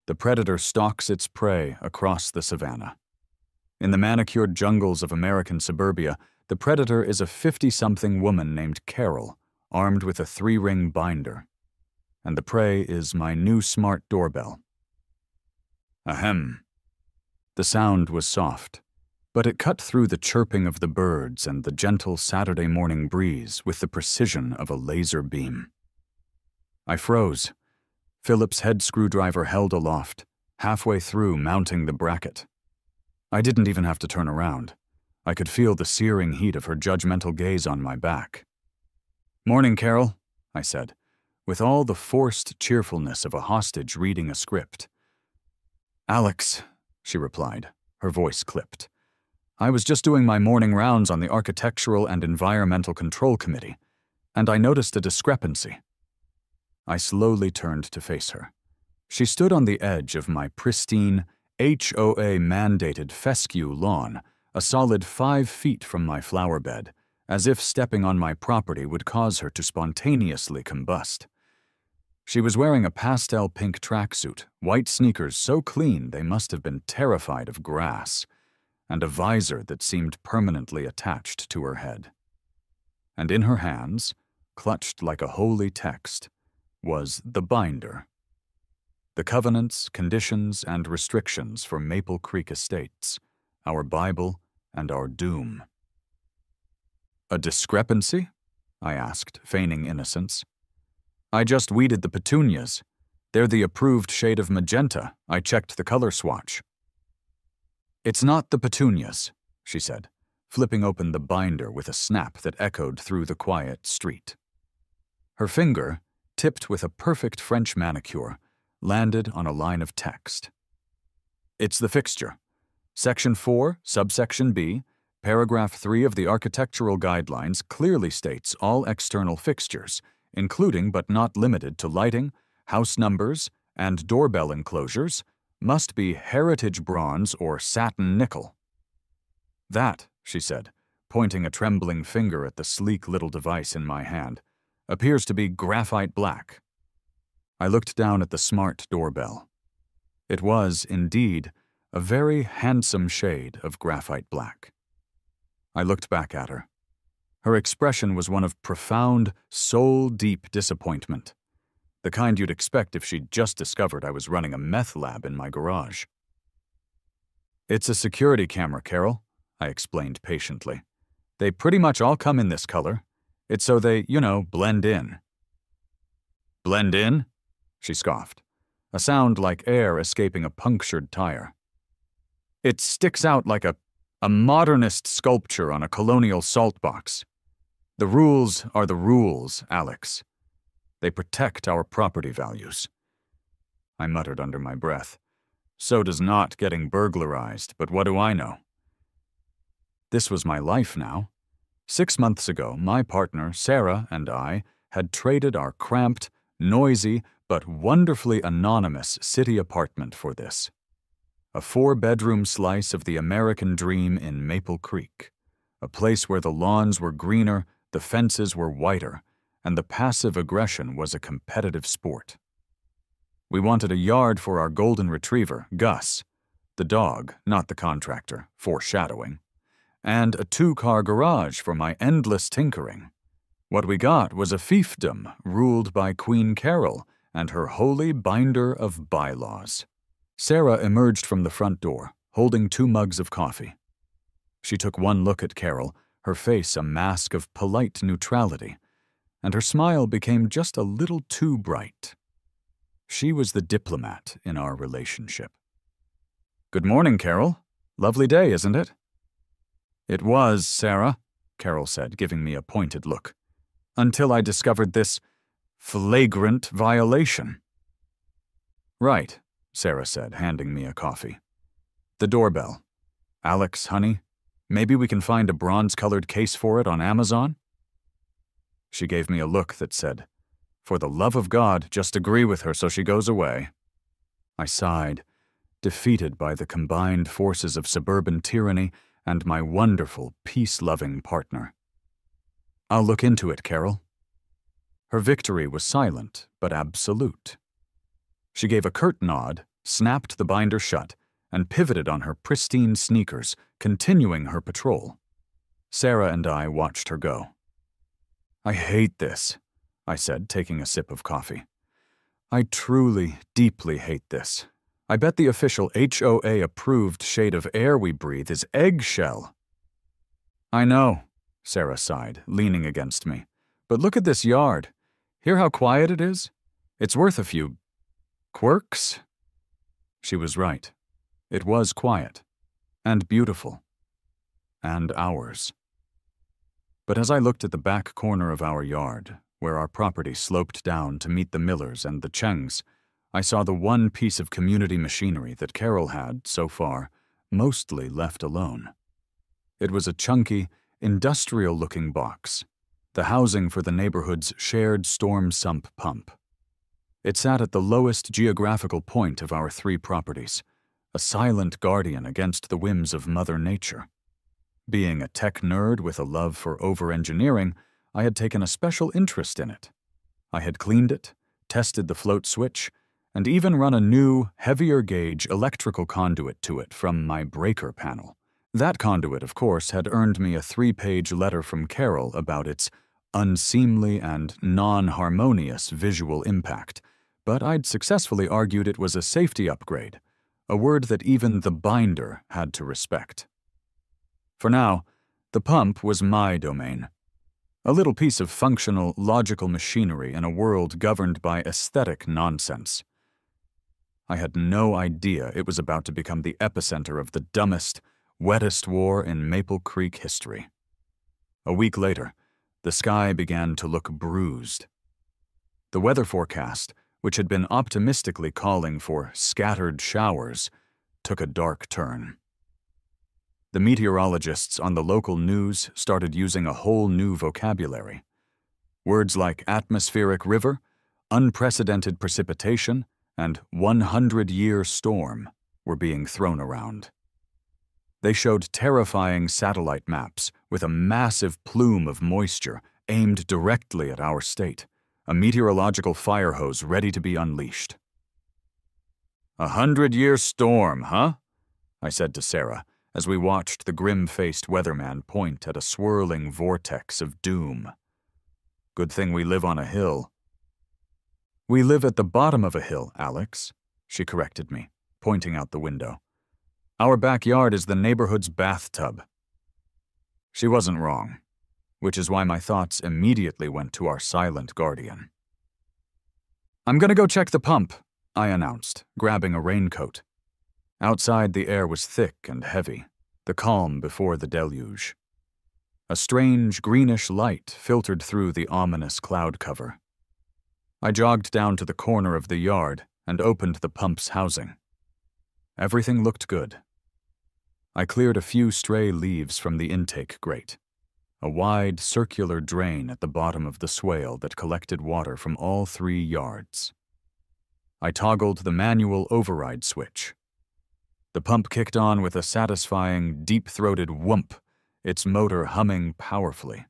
The predator stalks its prey across the savannah. In the manicured jungles of American suburbia, the predator is a 50-something woman named Carol, armed with a 3-ring binder. And the prey is my new smart doorbell. Ahem. The sound was soft, but it cut through the chirping of the birds and the gentle Saturday morning breeze with the precision of a laser beam. I froze. Philip's head screwdriver held aloft, halfway through mounting the bracket. I didn't even have to turn around. I could feel the searing heat of her judgmental gaze on my back. "Morning, Carol," I said, with all the forced cheerfulness of a hostage reading a script. "Alex," she replied, her voice clipped. "I was just doing my morning rounds on the Architectural and Environmental Control Committee, and I noticed a discrepancy." I slowly turned to face her. She stood on the edge of my pristine, HOA-mandated fescue lawn, a solid 5 feet from my flower bed, as if stepping on my property would cause her to spontaneously combust. She was wearing a pastel pink tracksuit, white sneakers so clean they must have been terrified of grass, and a visor that seemed permanently attached to her head. And in her hands, clutched like a holy text, was the binder. The covenants, conditions, and restrictions for Maple Creek Estates, our Bible, and our doom. "A discrepancy?" I asked, feigning innocence. "I just weeded the petunias. They're the approved shade of magenta. I checked the color swatch." "It's not the petunias," she said, flipping open the binder with a snap that echoed through the quiet street. Her finger, tipped with a perfect French manicure, landed on a line of text. "It's the fixture. Section 4, subsection B, paragraph 3 of the Architectural Guidelines clearly states all external fixtures, including but not limited to lighting, house numbers, and doorbell enclosures, must be heritage bronze or satin nickel." "That," she said, pointing a trembling finger at the sleek little device in my hand, "appears to be graphite black." I looked down at the smart doorbell. It was, indeed, a very handsome shade of graphite black. I looked back at her. Her expression was one of profound, soul-deep disappointment, the kind you'd expect if she'd just discovered I was running a meth lab in my garage. "It's a security camera, Carol," I explained patiently. "They pretty much all come in this color. It's so they, blend in." "Blend in?" she scoffed, a sound like air escaping a punctured tire. "It sticks out like a modernist sculpture on a colonial salt box. The rules are the rules, Alex. They protect our property values." I muttered under my breath. So does not getting burglarized, but what do I know? This was my life now. 6 months ago, my partner, Sarah, and I had traded our cramped, noisy, but wonderfully anonymous city apartment for this. A 4-bedroom slice of the American dream in Maple Creek, a place where the lawns were greener, the fences were whiter, and the passive aggression was a competitive sport. We wanted a yard for our golden retriever, Gus, the dog, not the contractor, foreshadowing, and a 2-car garage for my endless tinkering. What we got was a fiefdom ruled by Queen Carol and her holy binder of bylaws. Sarah emerged from the front door, holding 2 mugs of coffee. She took one look at Carol, her face a mask of polite neutrality, and her smile became just a little too bright. She was the diplomat in our relationship. "Good morning, Carol. Lovely day, isn't it?" "It was, Sarah," Carol said, giving me a pointed look, "until I discovered this flagrant violation." "Right," Sarah said, handing me a coffee. "The doorbell. Alex, honey, maybe we can find a bronze-colored case for it on Amazon?" She gave me a look that said, "For the love of God, just agree with her so she goes away." I sighed, defeated by the combined forces of suburban tyranny and my wonderful, peace-loving partner. "I'll look into it, Carol." Her victory was silent, but absolute. She gave a curt nod, snapped the binder shut, and pivoted on her pristine sneakers, continuing her patrol. Sarah and I watched her go. "I hate this," I said, taking a sip of coffee. "I truly, deeply hate this. I bet the official HOA-approved shade of air we breathe is eggshell." "I know," Sarah sighed, leaning against me. "But look at this yard. Hear how quiet it is? It's worth a few quirks." She was right. It was quiet. And beautiful. And ours. But as I looked at the back corner of our yard, where our property sloped down to meet the Millers and the Chengs, I saw the one piece of community machinery that Carol had, so far, mostly left alone. It was a chunky, industrial-looking box, the housing for the neighborhood's shared storm sump pump. It sat at the lowest geographical point of our 3 properties, a silent guardian against the whims of Mother Nature. Being a tech nerd with a love for over-engineering, I had taken a special interest in it. I had cleaned it, tested the float switch, and even run a new, heavier-gauge electrical conduit to it from my breaker panel. That conduit, of course, had earned me a 3-page letter from Carol about its unseemly and non-harmonious visual impact, but I'd successfully argued it was a safety upgrade, a word that even the binder had to respect. For now, the pump was my domain. A little piece of functional, logical machinery in a world governed by aesthetic nonsense. I had no idea it was about to become the epicenter of the dumbest, wettest war in Maple Creek history. A week later, the sky began to look bruised. The weather forecast, which had been optimistically calling for scattered showers, took a dark turn. The meteorologists on the local news started using a whole new vocabulary. Words like atmospheric river, unprecedented precipitation, and 100-year storm were being thrown around. They showed terrifying satellite maps with a massive plume of moisture aimed directly at our state, a meteorological fire hose ready to be unleashed. "A 100-year storm, huh?" I said to Sarah, as we watched the grim-faced weatherman point at a swirling vortex of doom. "Good thing we live on a hill." "We live at the bottom of a hill, Alex," she corrected me, pointing out the window. "Our backyard is the neighborhood's bathtub." She wasn't wrong, which is why my thoughts immediately went to our silent guardian. "I'm gonna go check the pump," I announced, grabbing a raincoat. Outside, the air was thick and heavy, the calm before the deluge. A strange, greenish light filtered through the ominous cloud cover. I jogged down to the corner of the yard and opened the pump's housing. Everything looked good. I cleared a few stray leaves from the intake grate, a wide, circular drain at the bottom of the swale that collected water from all 3 yards. I toggled the manual override switch. The pump kicked on with a satisfying, deep-throated whoomp, its motor humming powerfully.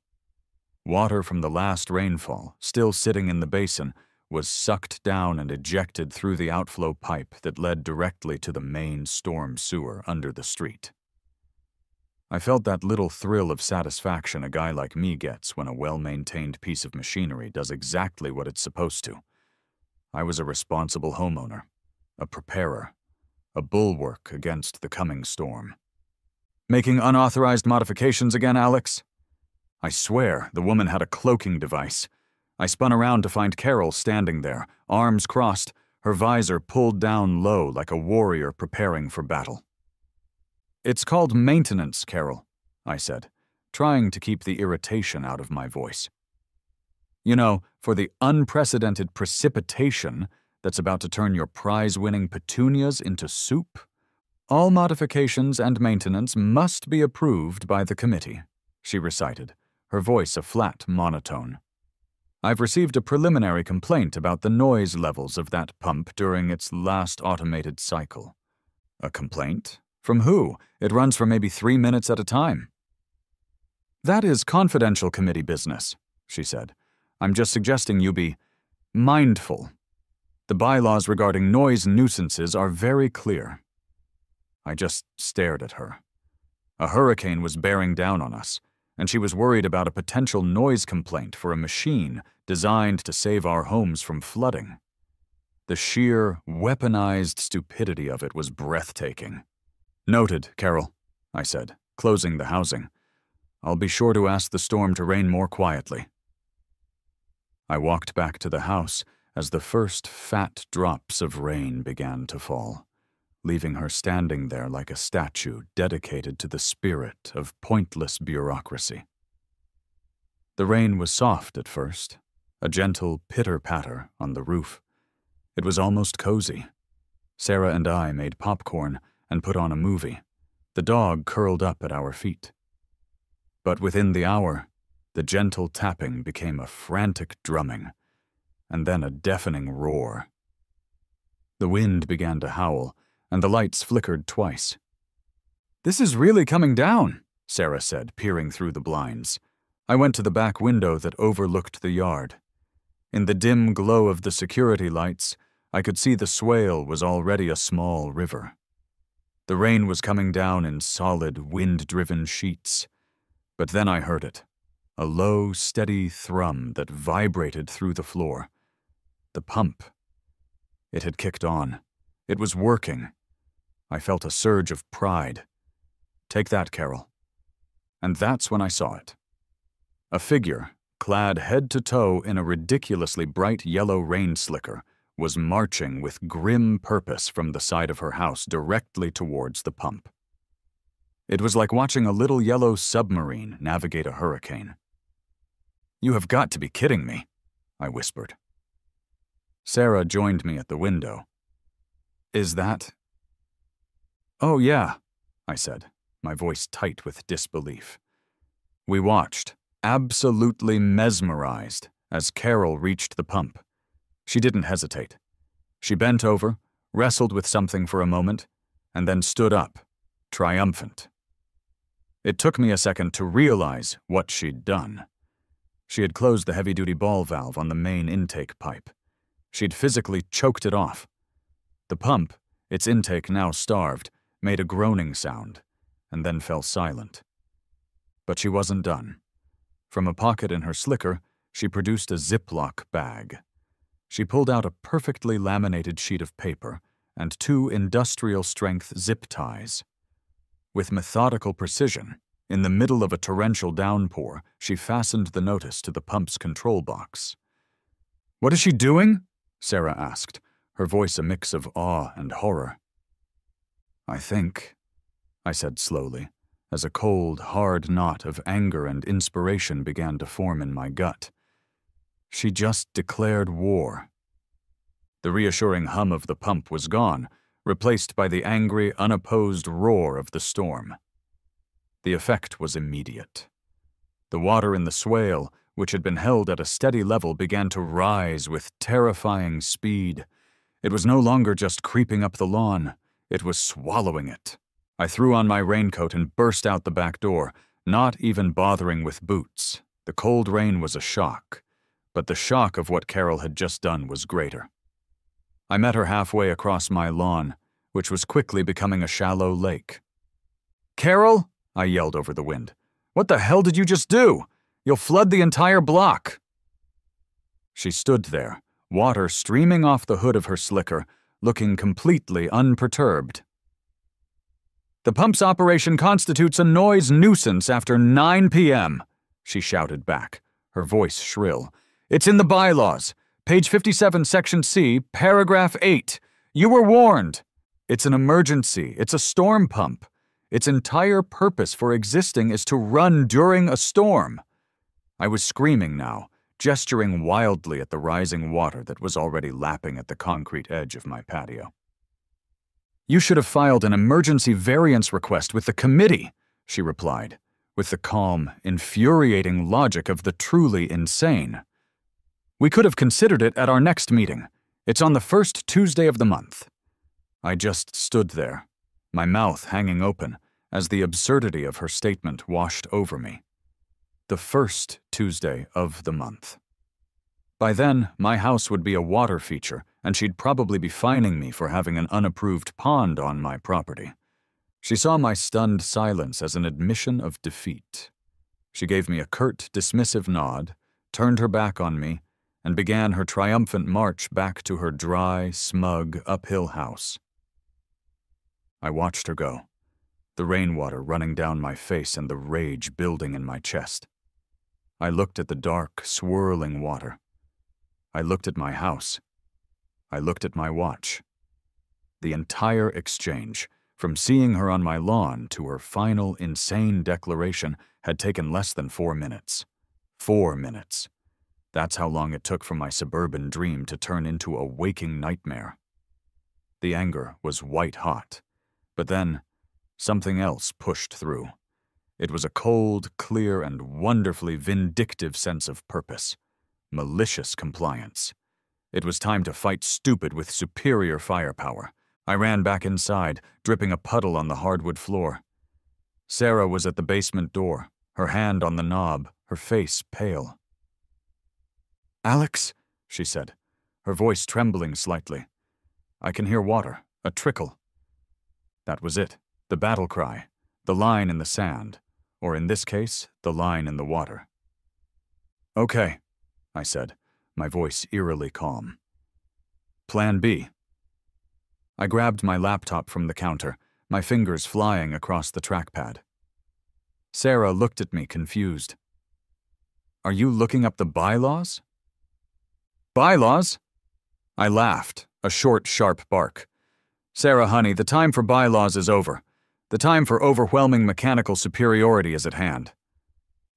Water from the last rainfall, still sitting in the basin, was sucked down and ejected through the outflow pipe that led directly to the main storm sewer under the street. I felt that little thrill of satisfaction a guy like me gets when a well-maintained piece of machinery does exactly what it's supposed to. I was a responsible homeowner, a preparer, a bulwark against the coming storm. "Making unauthorized modifications again, Alex?" I swear the woman had a cloaking device. I spun around to find Carol standing there, arms crossed, her visor pulled down low like a warrior preparing for battle. "It's called maintenance, Carol," I said, trying to keep the irritation out of my voice. "You know, for the unprecedented precipitation that's about to turn your prize-winning petunias into soup, all modifications and maintenance must be approved by the committee," she recited, her voice a flat monotone. "I've received a preliminary complaint about the noise levels of that pump during its last automated cycle." "A complaint? From who? It runs for maybe 3 minutes at a time." "That is confidential committee business," she said. "I'm just suggesting you be mindful." The bylaws regarding noise nuisances are very clear. I just stared at her. A hurricane was bearing down on us, and she was worried about a potential noise complaint for a machine designed to save our homes from flooding. The sheer, weaponized stupidity of it was breathtaking. "Noted, Carol," I said, closing the housing. "I'll be sure to ask the storm to rain more quietly." I walked back to the house as the first fat drops of rain began to fall, leaving her standing there like a statue dedicated to the spirit of pointless bureaucracy. The rain was soft at first, a gentle pitter-patter on the roof. It was almost cozy. Sarah and I made popcorn and put on a movie, the dog curled up at our feet. But within the hour, the gentle tapping became a frantic drumming, and then a deafening roar. The wind began to howl, and the lights flickered twice. "This is really coming down," Sarah said, peering through the blinds. I went to the back window that overlooked the yard. In the dim glow of the security lights, I could see the swale was already a small river. The rain was coming down in solid, wind-driven sheets. But then I heard it, a low, steady thrum that vibrated through the floor. The pump. It had kicked on. It was working. I felt a surge of pride. "Take that, Carol." And that's when I saw it. A figure, clad head to toe in a ridiculously bright yellow rain slicker, was marching with grim purpose from the side of her house directly towards the pump. It was like watching a little yellow submarine navigate a hurricane. "You have got to be kidding me," I whispered. Sarah joined me at the window. "Is that—" "Oh, yeah," I said, my voice tight with disbelief. We watched, absolutely mesmerized, as Carol reached the pump. She didn't hesitate. She bent over, wrestled with something for a moment, and then stood up, triumphant. It took me a second to realize what she'd done. She had closed the heavy-duty ball valve on the main intake pipe. She'd physically choked it off. The pump, its intake now starved, made a groaning sound, and then fell silent. But she wasn't done. From a pocket in her slicker, she produced a Ziploc bag. She pulled out a perfectly laminated sheet of paper and 2 industrial-strength zip ties. With methodical precision, in the middle of a torrential downpour, she fastened the notice to the pump's control box. "What is she doing?" Sarah asked, her voice a mix of awe and horror. "I think," I said slowly, as a cold, hard knot of anger and inspiration began to form in my gut. "She just declared war." The reassuring hum of the pump was gone, replaced by the angry, unopposed roar of the storm. The effect was immediate. The water in the swale, which had been held at a steady level, began to rise with terrifying speed. It was no longer just creeping up the lawn. It was swallowing it. I threw on my raincoat and burst out the back door, not even bothering with boots. The cold rain was a shock, but the shock of what Carol had just done was greater. I met her halfway across my lawn, which was quickly becoming a shallow lake. "Carol," I yelled over the wind, "what the hell did you just do? You'll flood the entire block." She stood there, water streaming off the hood of her slicker, looking completely unperturbed. "The pump's operation constitutes a noise nuisance after 9 p.m., she shouted back, her voice shrill. "It's in the bylaws. Page 57, Section C, Paragraph 8. You were warned. It's an emergency. It's a storm pump. Its entire purpose for existing is to run during a storm." I was screaming now, gesturing wildly at the rising water that was already lapping at the concrete edge of my patio. "You should have filed an emergency variance request with the committee," she replied, with the calm, infuriating logic of the truly insane. "We could have considered it at our next meeting. It's on the first Tuesday of the month." I just stood there, my mouth hanging open, as the absurdity of her statement washed over me. The first Tuesday of the month. By then, my house would be a water feature, and she'd probably be fining me for having an unapproved pond on my property. She saw my stunned silence as an admission of defeat. She gave me a curt, dismissive nod, turned her back on me, and began her triumphant march back to her dry, smug, uphill house. I watched her go, the rainwater running down my face and the rage building in my chest. I looked at the dark, swirling water. I looked at my house. I looked at my watch. The entire exchange, from seeing her on my lawn to her final, insane declaration, had taken less than 4 minutes. 4 minutes. That's how long it took for my suburban dream to turn into a waking nightmare. The anger was white-hot, but then something else pushed through. It was a cold, clear, and wonderfully vindictive sense of purpose. Malicious compliance. It was time to fight stupid with superior firepower. I ran back inside, dripping a puddle on the hardwood floor. Sarah was at the basement door, her hand on the knob, her face pale. "Alex," she said, her voice trembling slightly. I can hear water, a trickle. That was it, the battle cry, the line in the sand, or in this case, the line in the water. "Okay," I said, my voice eerily calm. "Plan B." I grabbed my laptop from the counter, my fingers flying across the trackpad. Sarah looked at me confused. "Are you looking up the bylaws?" "Bylaws?" I laughed, a short, sharp bark. "Sarah, honey, the time for bylaws is over. The time for overwhelming mechanical superiority is at hand."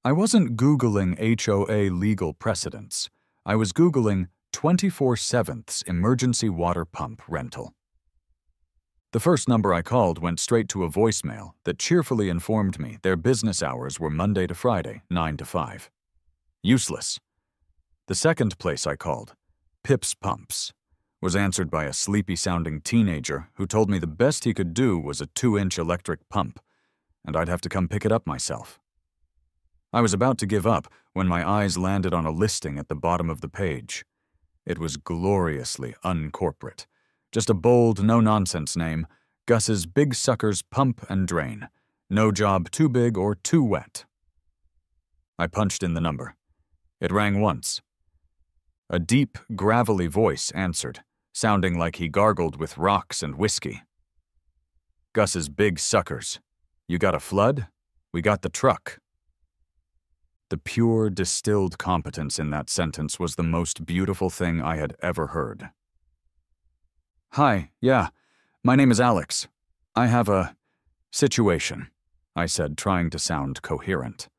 I wasn't Googling HOA legal precedents. I was Googling 24/7 emergency water pump rental. The first number I called went straight to a voicemail that cheerfully informed me their business hours were Monday to Friday, 9 to 5. Useless. The second place I called, Pip's Pumps, was answered by a sleepy-sounding teenager who told me the best he could do was a 2-inch electric pump, and I'd have to come pick it up myself. I was about to give up when my eyes landed on a listing at the bottom of the page. It was gloriously uncorporate. Just a bold, no-nonsense name, Gus's Big Suckers Pump and Drain. No job too big or too wet. I punched in the number. It rang once. A deep, gravelly voice answered, sounding like he gargled with rocks and whiskey. "Gus's Big Suckers. You got a flood? We got the truck." The pure, distilled competence in that sentence was the most beautiful thing I had ever heard. "Hi, yeah, my name is Alex. I have a situation," I said, trying to sound coherent.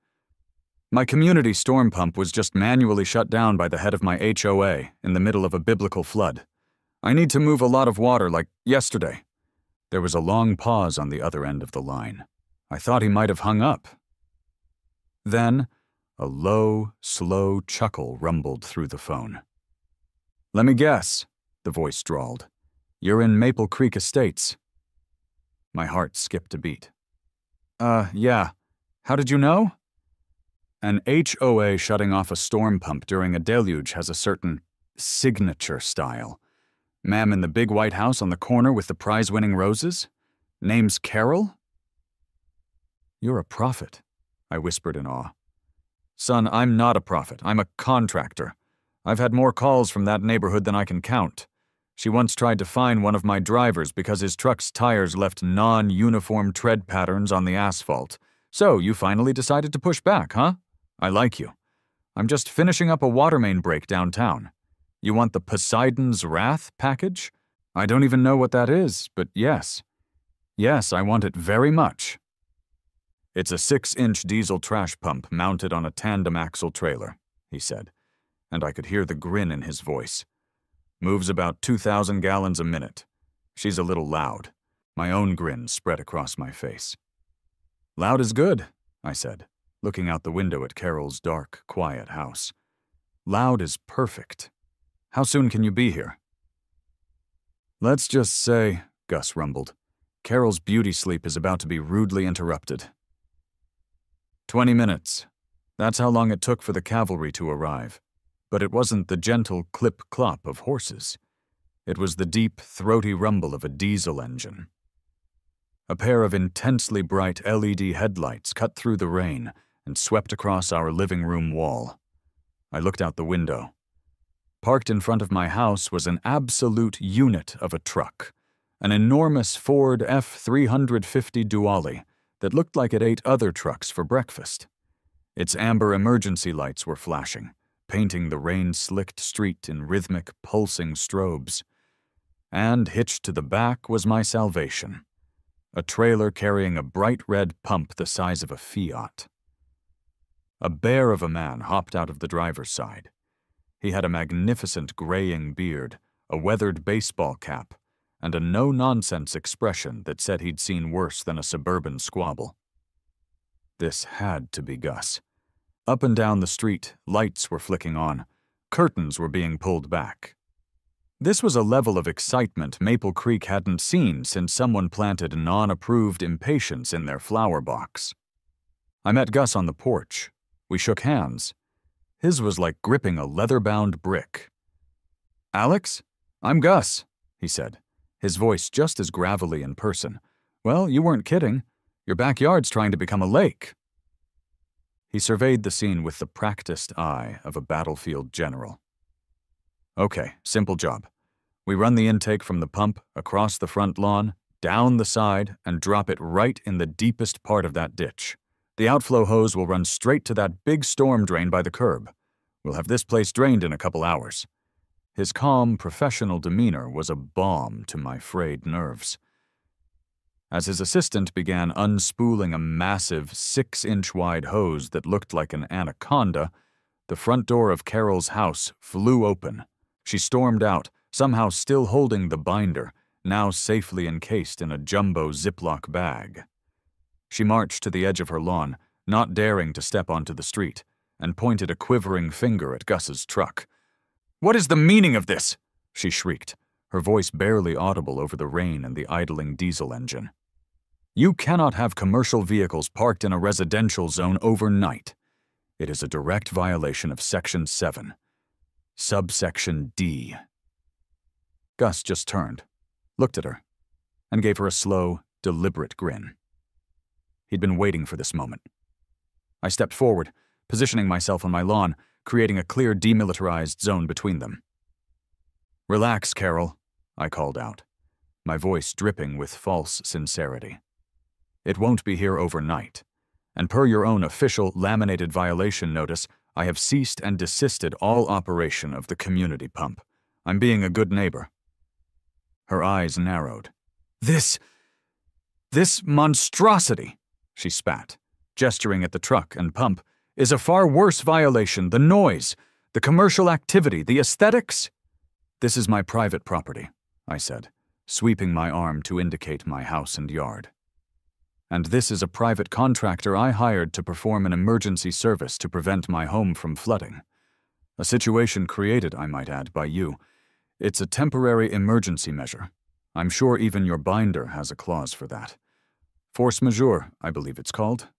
"My community storm pump was just manually shut down by the head of my HOA in the middle of a biblical flood. I need to move a lot of water, like yesterday." There was a long pause on the other end of the line. I thought he might have hung up. Then, a low, slow chuckle rumbled through the phone. "Let me guess," the voice drawled. "You're in Maple Creek Estates." My heart skipped a beat. Yeah. How did you know?" "An HOA shutting off a storm pump during a deluge has a certain signature style. Ma'am in the big white house on the corner with the prize-winning roses? Name's Carol?" "You're a prophet," I whispered in awe. "Son, I'm not a prophet. I'm a contractor. I've had more calls from that neighborhood than I can count. She once tried to fine one of my drivers because his truck's tires left non-uniform tread patterns on the asphalt. So you finally decided to push back, huh? I like you. I'm just finishing up a water main break downtown. You want the Poseidon's Wrath package? I don't even know what that is, but yes. Yes, I want it very much." "It's a 6-inch diesel trash pump mounted on a tandem axle trailer," he said, and I could hear the grin in his voice. "Moves about 2,000 gallons a minute. She's a little loud." My own grin spread across my face. "Loud is good," I said, looking out the window at Carol's dark, quiet house. "Loud is perfect. How soon can you be here?" "Let's just say," Gus rumbled, "Carol's beauty sleep is about to be rudely interrupted." 20 minutes. That's how long it took for the cavalry to arrive. But it wasn't the gentle clip-clop of horses. It was the deep, throaty rumble of a diesel engine. A pair of intensely bright LED headlights cut through the rain and swept across our living room wall. I looked out the window. Parked in front of my house was an absolute unit of a truck, an enormous Ford F-350 Dually that looked like it ate other trucks for breakfast. Its amber emergency lights were flashing, painting the rain-slicked street in rhythmic, pulsing strobes. And hitched to the back was my salvation, a trailer carrying a bright red pump the size of a Fiat. A bear of a man hopped out of the driver's side. He had a magnificent graying beard, a weathered baseball cap, and a no-nonsense expression that said he'd seen worse than a suburban squabble. This had to be Gus. Up and down the street, lights were flicking on. Curtains were being pulled back. This was a level of excitement Maple Creek hadn't seen since someone planted non-approved impatience in their flower box. I met Gus on the porch. We shook hands. His was like gripping a leather-bound brick. "Alex? I'm Gus," he said, his voice just as gravelly in person. "Well, you weren't kidding. Your backyard's trying to become a lake." He surveyed the scene with the practiced eye of a battlefield general. "Okay, simple job. We run the intake from the pump, across the front lawn, down the side, and drop it right in the deepest part of that ditch. The outflow hose will run straight to that big storm drain by the curb. We'll have this place drained in a couple hours." His calm, professional demeanor was a balm to my frayed nerves. As his assistant began unspooling a massive 6-inch-wide hose that looked like an anaconda, the front door of Carol's house flew open. She stormed out, somehow still holding the binder, now safely encased in a jumbo Ziploc bag. She marched to the edge of her lawn, not daring to step onto the street, and pointed a quivering finger at Gus's truck. "What is the meaning of this?" she shrieked, her voice barely audible over the rain and the idling diesel engine. "You cannot have commercial vehicles parked in a residential zone overnight. It is a direct violation of Section 7, subsection D." Gus just turned, looked at her, and gave her a slow, deliberate grin. He'd been waiting for this moment. I stepped forward, positioning myself on my lawn, creating a clear demilitarized zone between them. "Relax, Carol," I called out, my voice dripping with false sincerity. "It won't be here overnight, and per your own official laminated violation notice, I have ceased and desisted all operation of the community pump. I'm being a good neighbor." Her eyes narrowed. This monstrosity," she spat, gesturing at the truck and pump, "is a far worse violation. The noise, the commercial activity, the aesthetics." "This is my private property," I said, sweeping my arm to indicate my house and yard. "And this is a private contractor I hired to perform an emergency service to prevent my home from flooding. A situation created, I might add, by you. It's a temporary emergency measure. I'm sure even your binder has a clause for that. Force majeure, I believe it's called."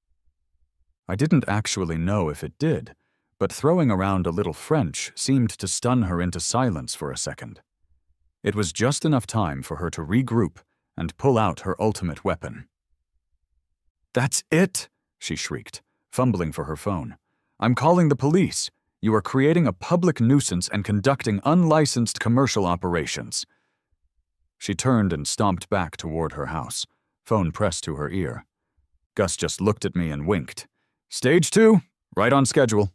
I didn't actually know if it did, but throwing around a little French seemed to stun her into silence for a second. It was just enough time for her to regroup and pull out her ultimate weapon. "That's it!" she shrieked, fumbling for her phone. "I'm calling the police. You are creating a public nuisance and conducting unlicensed commercial operations." She turned and stomped back toward her house, phone pressed to her ear. Gus just looked at me and winked. "Stage 2, right on schedule."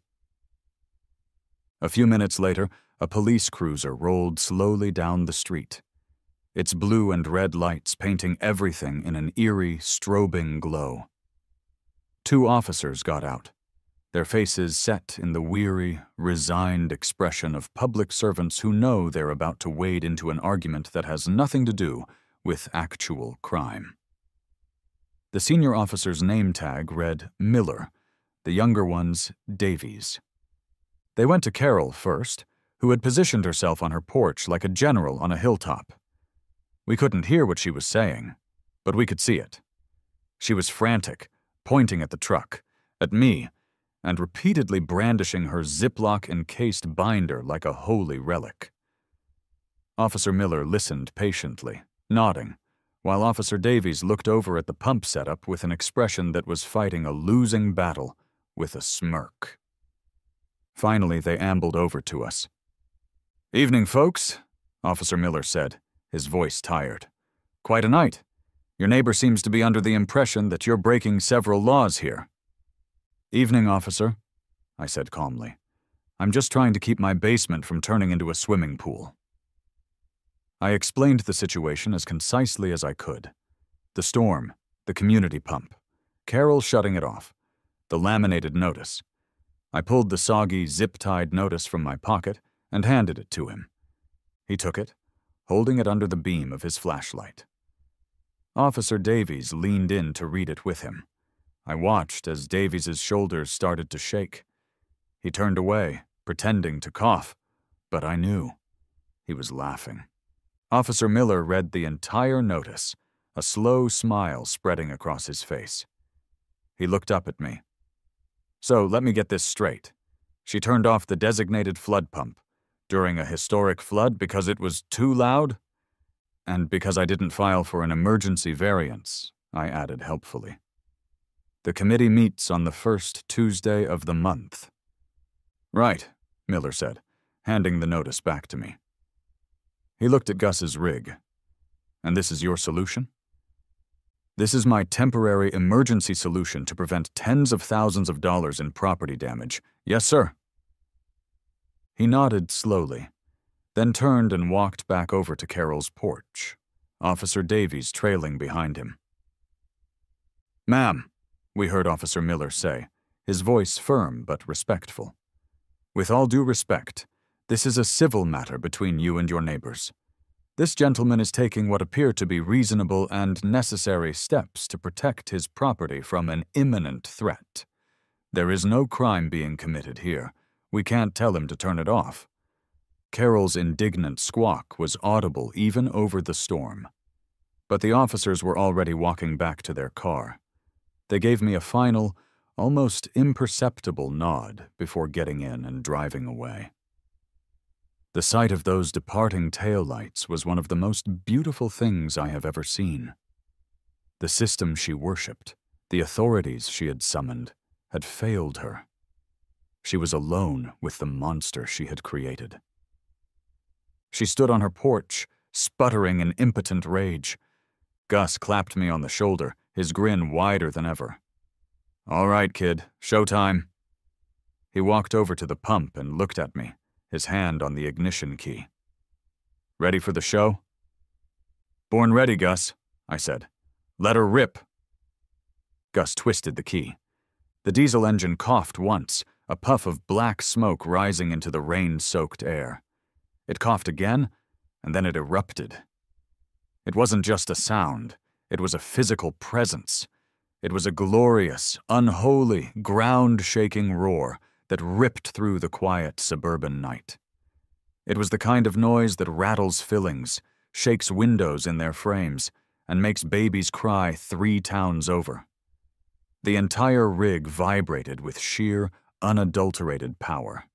A few minutes later, a police cruiser rolled slowly down the street, its blue and red lights painting everything in an eerie, strobing glow. 2 officers got out, their faces set in the weary, resigned expression of public servants who know they're about to wade into an argument that has nothing to do with actual crime. The senior officer's name tag read Miller, the younger one's Davies. They went to Carol first, who had positioned herself on her porch like a general on a hilltop. We couldn't hear what she was saying, but we could see it. She was frantic, pointing at the truck, at me, and repeatedly brandishing her Ziploc-encased binder like a holy relic. Officer Miller listened patiently, nodding, while Officer Davies looked over at the pump setup with an expression that was fighting a losing battle with a smirk. Finally, they ambled over to us. "Evening, folks," Officer Miller said, his voice tired. "Quite a night. Your neighbor seems to be under the impression that you're breaking several laws here." "Evening, officer," I said calmly. "I'm just trying to keep my basement from turning into a swimming pool." I explained the situation as concisely as I could. The storm, the community pump, Carol shutting it off, the laminated notice. I pulled the soggy, zip-tied notice from my pocket and handed it to him. He took it, holding it under the beam of his flashlight. Officer Davies leaned in to read it with him. I watched as Davies's shoulders started to shake. He turned away, pretending to cough, but I knew. He was laughing. Officer Miller read the entire notice, a slow smile spreading across his face. He looked up at me. "So, let me get this straight. She turned off the designated flood pump during a historic flood because it was too loud? And because I didn't file for an emergency variance," I added helpfully. "The committee meets on the first Tuesday of the month." "Right," Miller said, handing the notice back to me. He looked at Gus's rig. "And this is your solution?" "This is my temporary emergency solution to prevent tens of thousands of dollars in property damage. Yes, sir." He nodded slowly, then turned and walked back over to Carol's porch, Officer Davies trailing behind him. "Ma'am," we heard Officer Miller say, his voice firm but respectful. "With all due respect, this is a civil matter between you and your neighbors. This gentleman is taking what appear to be reasonable and necessary steps to protect his property from an imminent threat. There is no crime being committed here. We can't tell him to turn it off." Carol's indignant squawk was audible even over the storm. But the officers were already walking back to their car. They gave me a final, almost imperceptible nod before getting in and driving away. The sight of those departing taillights was one of the most beautiful things I have ever seen. The system she worshipped, the authorities she had summoned, had failed her. She was alone with the monster she had created. She stood on her porch, sputtering in impotent rage. Gus clapped me on the shoulder, his grin wider than ever. "All right, kid, showtime." He walked over to the pump and looked at me, his hand on the ignition key. "Ready for the show?" "Born ready, Gus," I said. "Let her rip." Gus twisted the key. The diesel engine coughed once, a puff of black smoke rising into the rain-soaked air. It coughed again, and then it erupted. It wasn't just a sound, it was a physical presence. It was a glorious, unholy, ground-shaking roar that ripped through the quiet suburban night. It was the kind of noise that rattles fillings, shakes windows in their frames, and makes babies cry 3 towns over. The entire rig vibrated with sheer, unadulterated power.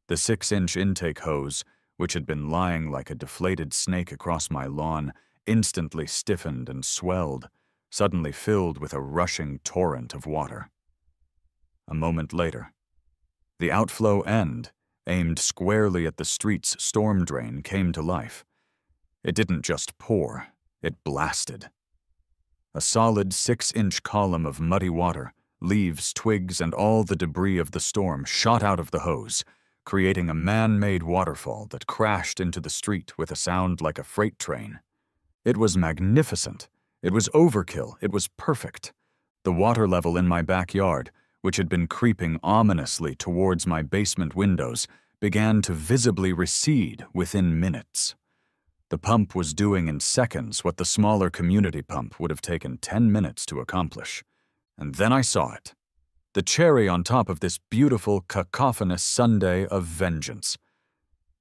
The 6-inch intake hose, which had been lying like a deflated snake across my lawn, instantly stiffened and swelled, suddenly filled with a rushing torrent of water. A moment later, the outflow end, aimed squarely at the street's storm drain, came to life. It didn't just pour, it blasted. A solid 6-inch column of muddy water, leaves, twigs, and all the debris of the storm shot out of the hose, creating a man-made waterfall that crashed into the street with a sound like a freight train. It was magnificent. It was overkill. It was perfect. The water level in my backyard, which had been creeping ominously towards my basement windows, began to visibly recede within minutes. The pump was doing in seconds what the smaller community pump would have taken 10 minutes to accomplish. And then I saw it. The cherry on top of this beautiful, cacophonous sundae of vengeance.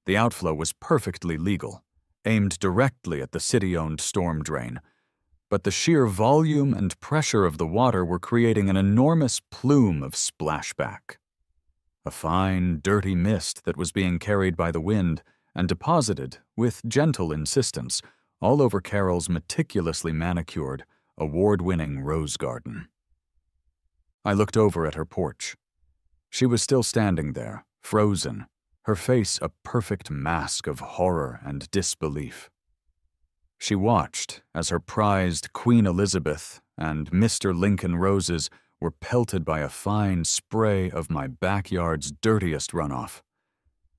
The outflow was perfectly legal, aimed directly at the city-owned storm drain, but the sheer volume and pressure of the water were creating an enormous plume of splashback. A fine, dirty mist that was being carried by the wind and deposited, with gentle insistence, all over Carol's meticulously manicured, award-winning rose garden. I looked over at her porch. She was still standing there, frozen, her face a perfect mask of horror and disbelief. She watched as her prized Queen Elizabeth and Mr. Lincoln roses were pelted by a fine spray of my backyard's dirtiest runoff.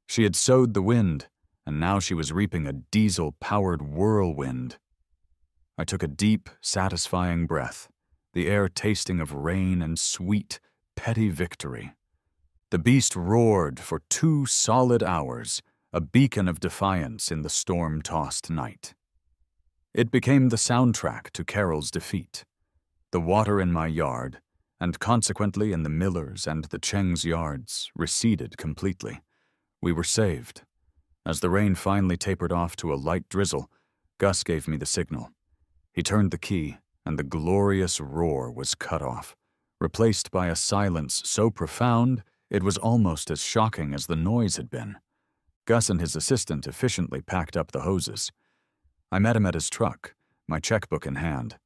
She had sowed the wind, and now she was reaping a diesel-powered whirlwind. I took a deep, satisfying breath, the air tasting of rain and sweet, petty victory. The beast roared for 2 solid hours, a beacon of defiance in the storm-tossed night. It became the soundtrack to Carol's defeat. The water in my yard, and consequently in the Millers' and the Cheng's yards, receded completely. We were saved. As the rain finally tapered off to a light drizzle, Gus gave me the signal. He turned the key, and the glorious roar was cut off, replaced by a silence so profound it was almost as shocking as the noise had been. Gus and his assistant efficiently packed up the hoses. I met him at his truck, my checkbook in hand.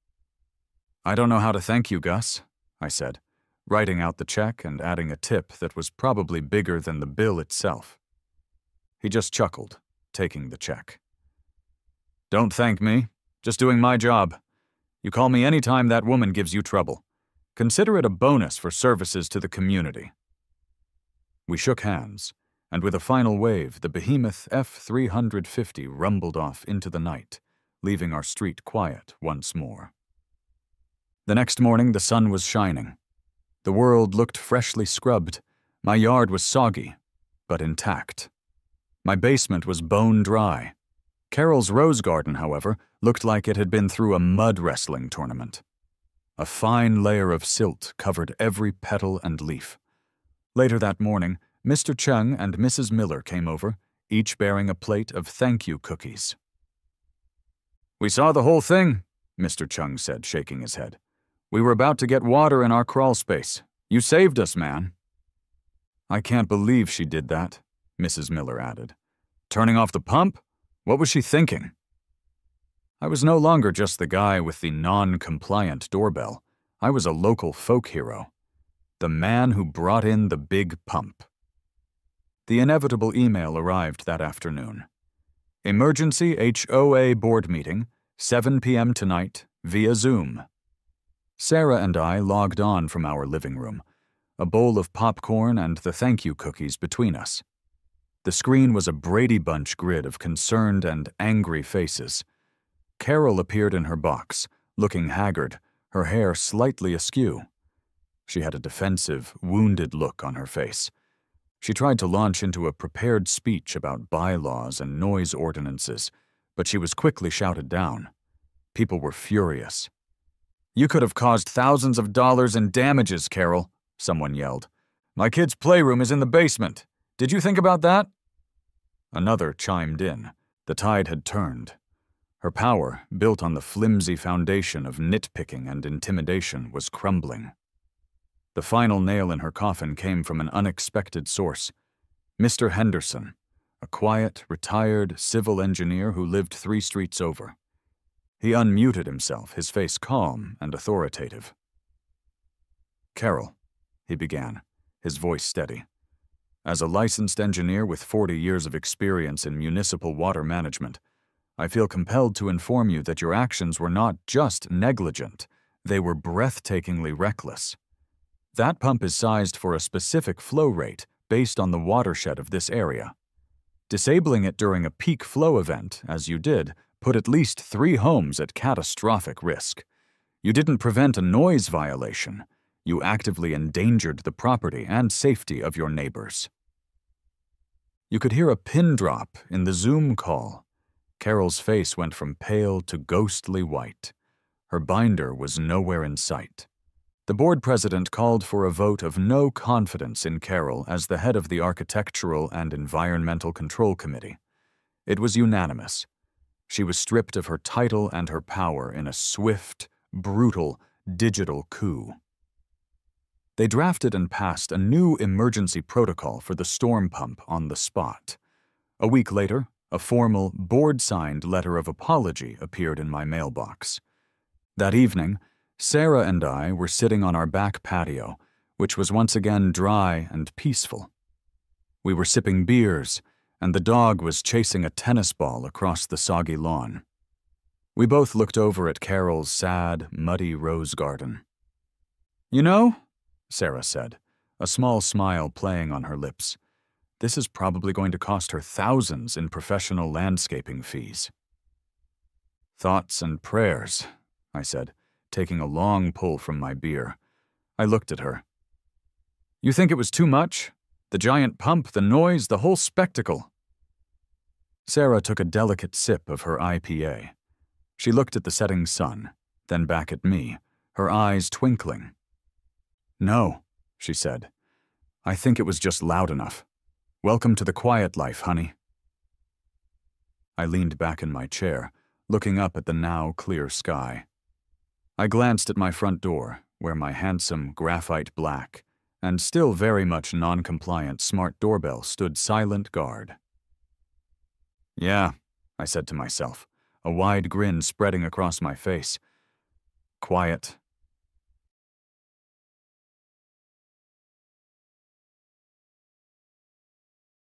"I don't know how to thank you, Gus," I said, writing out the check and adding a tip that was probably bigger than the bill itself. He just chuckled, taking the check. "Don't thank me. Just doing my job. You call me any time that woman gives you trouble. Consider it a bonus for services to the community." We shook hands, and with a final wave, the behemoth F-350 rumbled off into the night, leaving our street quiet once more. The next morning, the sun was shining. The world looked freshly scrubbed. My yard was soggy, but intact. My basement was bone dry. Carol's rose garden, however, looked like it had been through a mud wrestling tournament. A fine layer of silt covered every petal and leaf. Later that morning, Mr. Chung and Mrs. Miller came over, each bearing a plate of thank-you cookies. "We saw the whole thing," Mr. Chung said, shaking his head. "We were about to get water in our crawl space. You saved us, man." "I can't believe she did that," Mrs. Miller added. "Turning off the pump? What was she thinking?" I was no longer just the guy with the non-compliant doorbell. I was a local folk hero. The man who brought in the big pump. The inevitable email arrived that afternoon. "Emergency HOA board meeting, 7 p.m. tonight, via Zoom." Sarah and I logged on from our living room, a bowl of popcorn and the thank-you cookies between us. The screen was a Brady Bunch grid of concerned and angry faces. Carol appeared in her box, looking haggard, her hair slightly askew. She had a defensive, wounded look on her face. She tried to launch into a prepared speech about bylaws and noise ordinances, but she was quickly shouted down. People were furious. "You could have caused thousands of dollars in damages, Carol," someone yelled. "My kid's playroom is in the basement. Did you think about that?" Another chimed in. The tide had turned. Her power, built on the flimsy foundation of nitpicking and intimidation, was crumbling. The final nail in her coffin came from an unexpected source. Mr. Henderson, a quiet, retired civil engineer who lived 3 streets over. He unmuted himself, his face calm and authoritative. "Carol," he began, his voice steady. "As a licensed engineer with 40 years of experience in municipal water management, I feel compelled to inform you that your actions were not just negligent, they were breathtakingly reckless. That pump is sized for a specific flow rate based on the watershed of this area. Disabling it during a peak flow event, as you did, put at least 3 homes at catastrophic risk. You didn't prevent a noise violation. You actively endangered the property and safety of your neighbors." You could hear a pin drop in the Zoom call. Carol's face went from pale to ghostly white. Her binder was nowhere in sight. The board president called for a vote of no confidence in Carol as the head of the Architectural and Environmental Control Committee. It was unanimous. She was stripped of her title and her power in a swift, brutal, digital coup. They drafted and passed a new emergency protocol for the storm pump on the spot. A week later, A formal, board-signed letter of apology appeared in my mailbox. That evening, Sarah and I were sitting on our back patio, which was once again dry and peaceful. We were sipping beers, and the dog was chasing a tennis ball across the soggy lawn. We both looked over at Carol's sad, muddy rose garden. "You know," Sarah said, a small smile playing on her lips, "this is probably going to cost her thousands in professional landscaping fees." "Thoughts and prayers," I said, taking a long pull from my beer. I looked at her. "You think it was too much? The giant pump, the noise, the whole spectacle." Sarah took a delicate sip of her IPA. She looked at the setting sun, then back at me, her eyes twinkling. "No," she said. "I think it was just loud enough. Welcome to the quiet life, honey." I leaned back in my chair, looking up at the now clear sky. I glanced at my front door, where my handsome graphite black and still very much non-compliant smart doorbell stood silent guard. "Yeah," I said to myself, a wide grin spreading across my face. "Quiet,